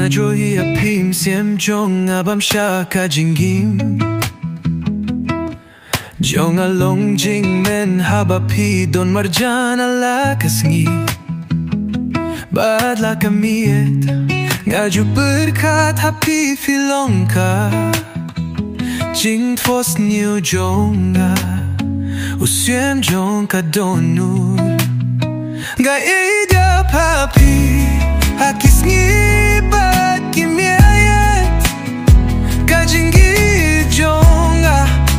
johi apim siem jong abam shaka jingim jong along jing men haba pi don marjana la kasngi bad la kamiet ngaju berkat happy filongka jing fos new jonga usien jong ka donur ga ida papi hakis ngibat kimiayat kajingi jonga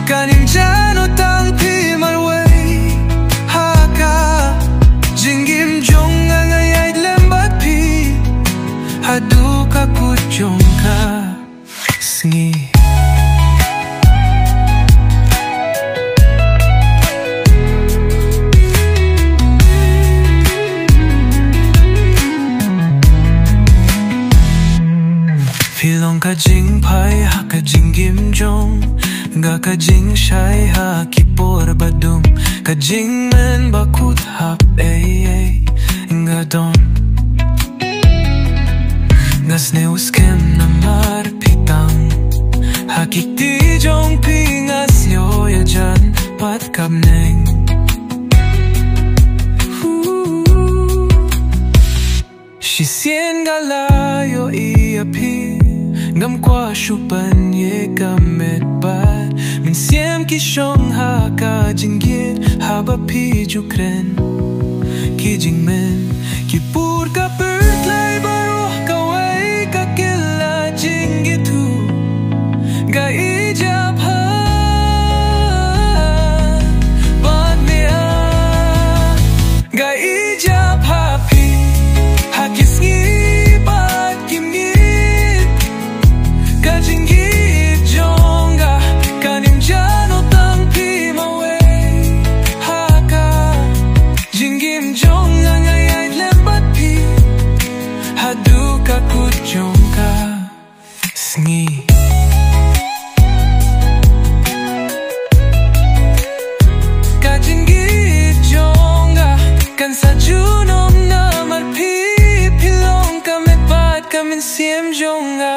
kanim jano tang pi marway haka jingim jonga ngayay lembat pi haduka kujonga sngi Filong ka jing pai ha ka jing gim jong ga ka jing shai ha kipor badum ka jing men bakut hap nga don ngas ne uskem namar pitang ha kiti jong pingas yo ya jan pat kap neng Shisien galayo i api ngam qua shupan ye kamet bat min siem ki shong ha ka jingit ha ba pi jukren ki jingmen ki pur ka pert lai baro ka wai ka killa jingitu ga ijab ha ban mea ga ijab ha pi ha kisngi bat kimni Kajingi jonga kanim jano tang pi maway haka jingim jonga ngayay lembat pi haduka kujonga sngi Kajingi jonga kan sa junom na marpi pilong kamet bat kamin siem jonga